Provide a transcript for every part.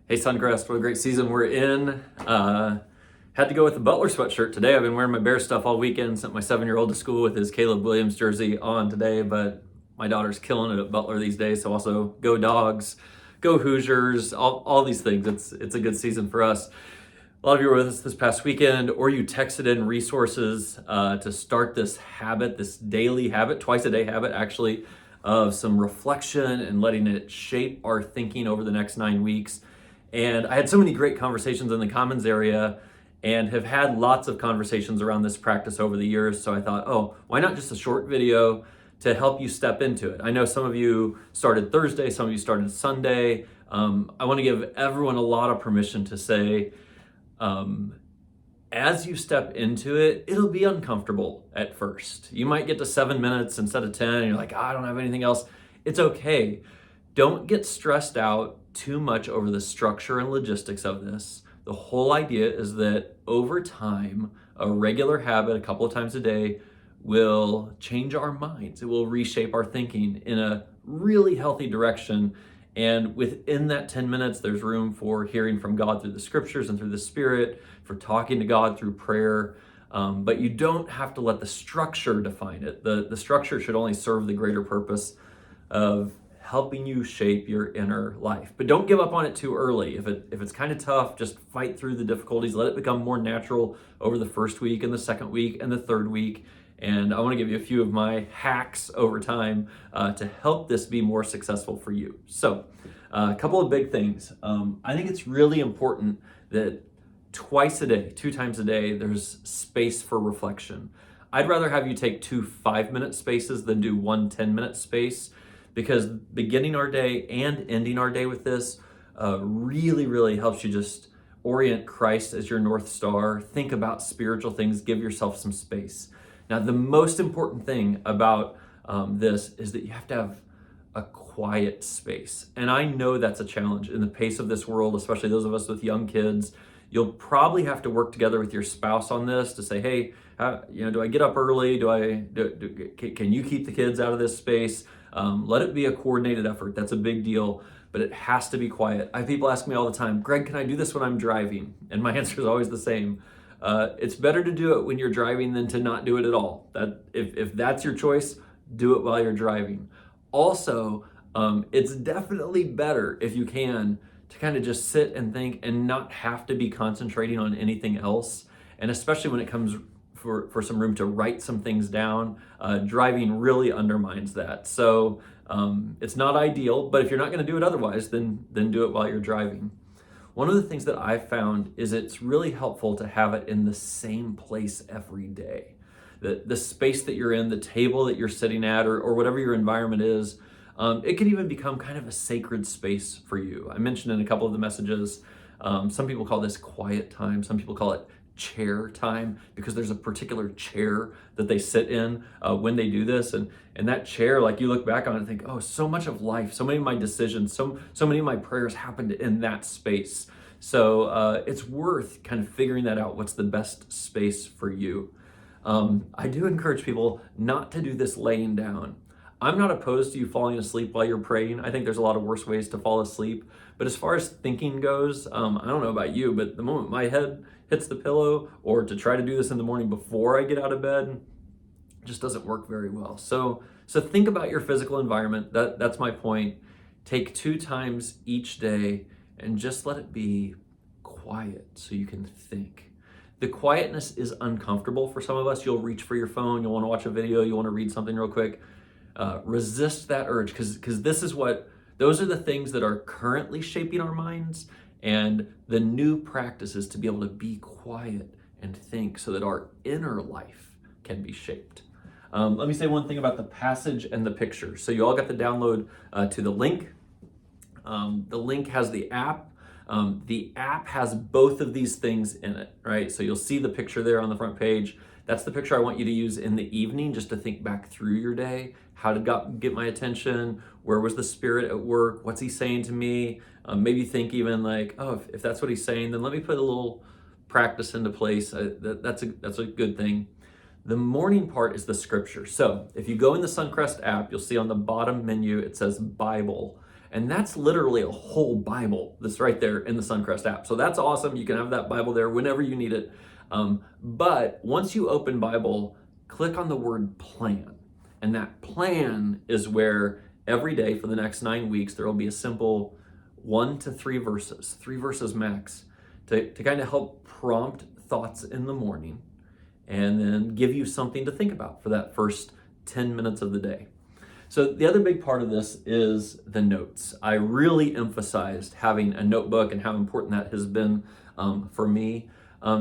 Hey Suncrest, what a great season we're in. Had to go with the Butler sweatshirt today. I've been wearing my Bear stuff all weekend. Sent my 7-year-old to school with his Caleb Williams jersey on today, but my daughter's killing it at Butler these days. So also go Dogs, go Hoosiers, all these things. It's a good season for us. A lot of you were with us this past weekend, or you texted in resources to start this habit, this daily habit, twice a day habit actually, of some reflection and letting it shape our thinking over the next 9 weeks. And I had so many great conversations in the Commons area and have had lots of conversations around this practice over the years. So I thought, oh, why not just a short video to help you step into it? I know some of you started Thursday, some of you started Sunday. I want to give everyone a lot of permission to say, as you step into it, it'll be uncomfortable at first. You might get to 7 minutes instead of 10, and you're like, I don't have anything else. It's okay. Don't get stressed out too much over the structure and logistics of this. The whole idea is that over time, a regular habit, a couple of times a day, will change our minds. It will reshape our thinking in a really healthy direction. And within that 10 minutes, there's room for hearing from God through the scriptures and through the Spirit, for talking to God through prayer. But you don't have to let the structure define it. The structure should only serve the greater purpose of helping you shape your inner life. But don't give up on it too early. If it's kind of tough, just fight through the difficulties. Let it become more natural over the first week and the second week and the third week. And I want to give you a few of my hacks over time to help this be more successful for you. So a couple of big things. I think it's really important that twice a day, 2 times a day, there's space for reflection. I'd rather have you take 2 5-minute spaces than do 1 10-minute space, because beginning our day and ending our day with this really helps you just orient Christ as your North Star. Think about spiritual things, give yourself some space. Now, the most important thing about this is that you have to have a quiet space. And I know that's a challenge in the pace of this world, especially those of us with young kids. You'll probably have to work together with your spouse on this to say, hey, do I get up early? Can you keep the kids out of this space? Let it be a coordinated effort. That's a big deal, but it has to be quiet. I have people ask me all the time, Greg, can I do this when I'm driving? And my answer is always the same. It's better to do it when you're driving than to not do it at all. If that's your choice, do it while you're driving. Also, it's definitely better if you can to kind of just sit and think and not have to be concentrating on anything else. And especially when it comes for some room to write some things down, driving really undermines that. So it's not ideal, but if you're not going to do it otherwise, then do it while you're driving. One of the things that I've found is it's really helpful to have it in the same place every day. The space that you're in, the table that you're sitting at, or whatever your environment is, it can even become kind of a sacred space for you. I mentioned in a couple of the messages, some people call this quiet time. Some people call it chair time, because there's a particular chair that they sit in when they do this. And that chair, like, you look back on it and think, oh, so much of life, so many of my decisions, so many of my prayers happened in that space. So it's worth kind of figuring that out. What's the best space for you? I do encourage people not to do this laying down. I'm not opposed to you falling asleep while you're praying. I think there's a lot of worse ways to fall asleep. But as far as thinking goes, I don't know about you, but the moment my head hits the pillow, or to try to do this in the morning before I get out of bed, just doesn't work very well. So think about your physical environment. That's my point. Take 2 times each day and just let it be quiet so you can think. The quietness is uncomfortable for some of us. You'll reach for your phone, you'll want to watch a video, you want to read something real quick. Resist that urge, because those are the things that are currently shaping our minds, and the new practice is to be able to be quiet and think so that our inner life can be shaped. Let me say one thing about the passage and the picture. So you all got the download to the link. The link has the app. The app has both of these things in it, right? So you'll see the picture there on the front page. That's the picture I want you to use in the evening, just to think back through your day. How did God get my attention? Where was the Spirit at work? What's He saying to me? Maybe think even like, oh, if that's what He's saying, then let me put a little practice into place. That's a good thing. The morning part is the scripture. So if you go in the Suncrest app, you'll see on the bottom menu, it says Bible. And that's literally a whole Bible that's right there in the Suncrest app. So that's awesome. You can have that Bible there whenever you need it. But once you open Bible, click on the word plan. And that plan is where every day for the next 9 weeks, there will be a simple 1 to 3 verses max, to kind of help prompt thoughts in the morning and then give you something to think about for that first 10 minutes of the day. So the other big part of this is the notes. I really emphasized having a notebook and how important that has been for me.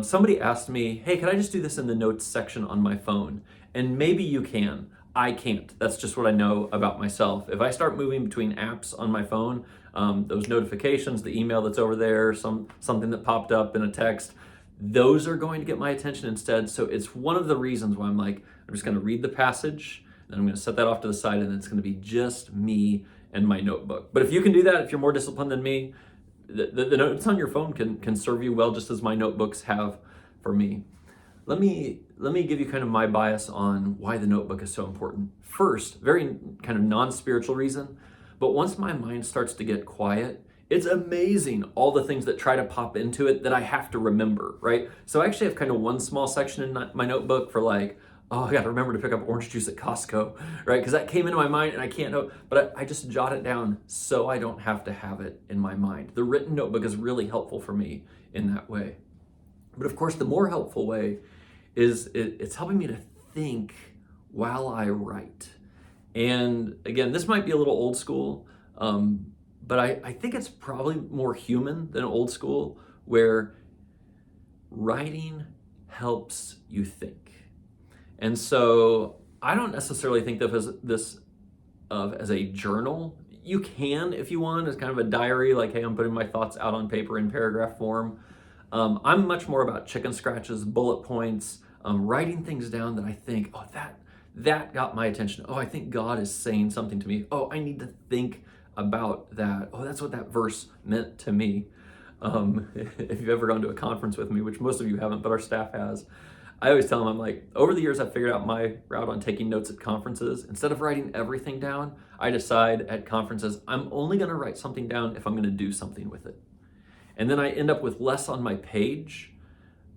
Somebody asked me, hey, can I just do this in the notes section on my phone? And maybe you can. I can't. That's just what I know about myself. If I start moving between apps on my phone, those notifications, the email that's over there, something that popped up in a text, those are going to get my attention instead. So it's one of the reasons why I'm like, I'm just going to read the passage, then I'm going to set that off to the side, and it's going to be just me and my notebook. But if you can do that, if you're more disciplined than me, the notes on your phone can serve you well, just as my notebooks have for me. Let me give you kind of my bias on why the notebook is so important. First, very kind of non-spiritual reason, but once my mind starts to get quiet, it's amazing all the things that try to pop into it that I have to remember, right? So I actually have kind of one small section in my notebook for like, oh, I got to remember to pick up orange juice at Costco, right? Because that came into my mind and I can't know, but I just jot it down so I don't have to have it in my mind. The written notebook is really helpful for me in that way. But of course, the more helpful way is it's helping me to think while I write. And again, this might be a little old school, but I think it's probably more human than old school, where writing helps you think. And so I don't necessarily think of this as a journal. You can, if you want, as kind of a diary, like, hey, I'm putting my thoughts out on paper in paragraph form. I'm much more about chicken scratches, bullet points, writing things down that I think, oh, that got my attention. Oh, I think God is saying something to me. Oh, I need to think about that. Oh, that's what that verse meant to me. If you've ever gone to a conference with me, which most of you haven't, but our staff has, I always tell them, I'm like, over the years, I've figured out my route on taking notes at conferences. Instead of writing everything down, I decide at conferences, I'm only going to write something down if I'm going to do something with it. And then I end up with less on my page,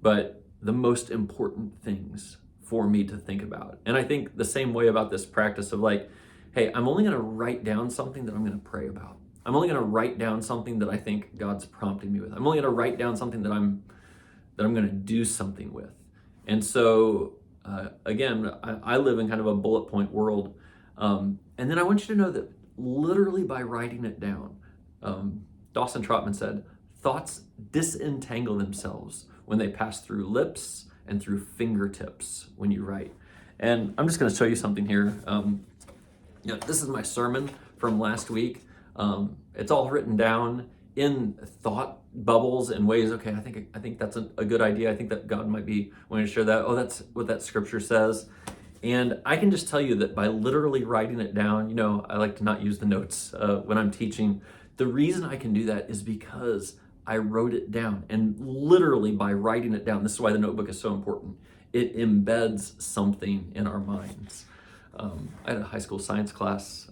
but the most important things for me to think about. And I think the same way about this practice of like, hey, I'm only going to write down something that I'm going to pray about. I'm only going to write down something that I think God's prompting me with. I'm only going to write down something that I'm going to do something with. And so, again, I live in kind of a bullet point world. And then I want you to know that literally by writing it down, Dawson Trotman said, thoughts disentangle themselves when they pass through lips and through fingertips when you write. And I'm just going to show you something here. This is my sermon from last week. It's all written down in thought bubbles and ways. Okay, I think that's a good idea. I think that God might be wanting to share that. Oh, that's what that scripture says. And I can just tell you that by literally writing it down, I like to not use the notes when I'm teaching. The reason I can do that is because I wrote it down. And literally by writing it down, this is why the notebook is so important. It embeds something in our minds. I had a high school science class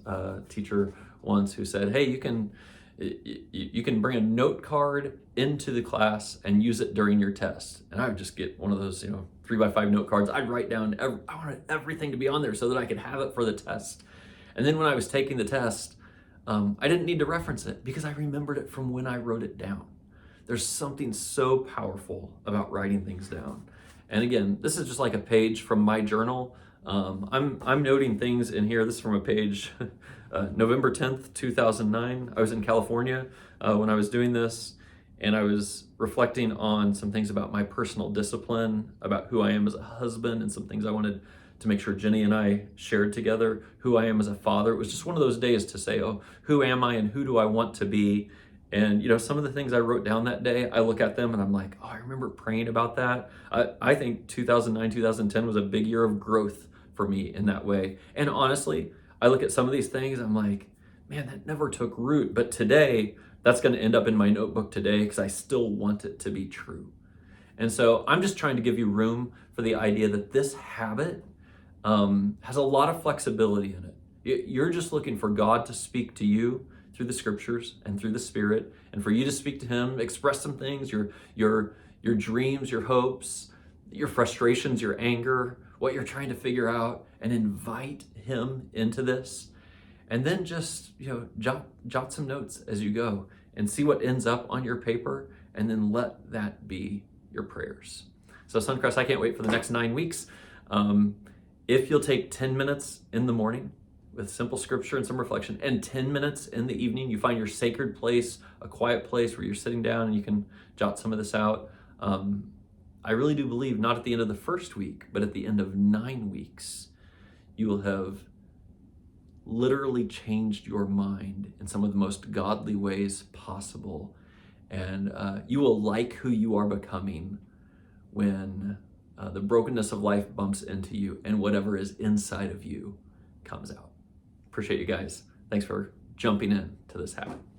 teacher once who said, hey, you can bring a note card into the class and use it during your test. And I would just get one of those, 3x5 note cards. I'd write down, I wanted everything to be on there so that I could have it for the test. And then when I was taking the test, I didn't need to reference it because I remembered it from when I wrote it down. There's something so powerful about writing things down. And again, this is just like a page from my journal. I'm noting things in here. This is from a page, November 10th, 2009. I was in California when I was doing this, and I was reflecting on some things about my personal discipline, about who I am as a husband, and some things I wanted to make sure Jenny and I shared together, who I am as a father. It was just one of those days to say, oh, who am I and who do I want to be? And some of the things I wrote down that day, I look at them and I'm like, oh, I remember praying about that. I think 2009, 2010 was a big year of growth for me in that way. And honestly, I look at some of these things, I'm like, man, that never took root. But today, that's going to end up in my notebook today because I still want it to be true. And so I'm just trying to give you room for the idea that this habit has a lot of flexibility in it. You're just looking for God to speak to you through the scriptures and through the Spirit, and for you to speak to him, express some things, your dreams, your hopes, your frustrations, your anger, what you're trying to figure out, and invite him into this. And then just, jot some notes as you go and see what ends up on your paper, and then let that be your prayers. So Suncrest, I can't wait for the next 9 weeks. If you'll take 10 minutes in the morning with simple scripture and some reflection, and 10 minutes in the evening, you find your sacred place, a quiet place where you're sitting down and you can jot some of this out. I really do believe not at the end of the first week, but at the end of 9 weeks, you will have literally changed your mind in some of the most godly ways possible. And you will like who you are becoming when the brokenness of life bumps into you and whatever is inside of you comes out. Appreciate you guys. Thanks for jumping in to this habit.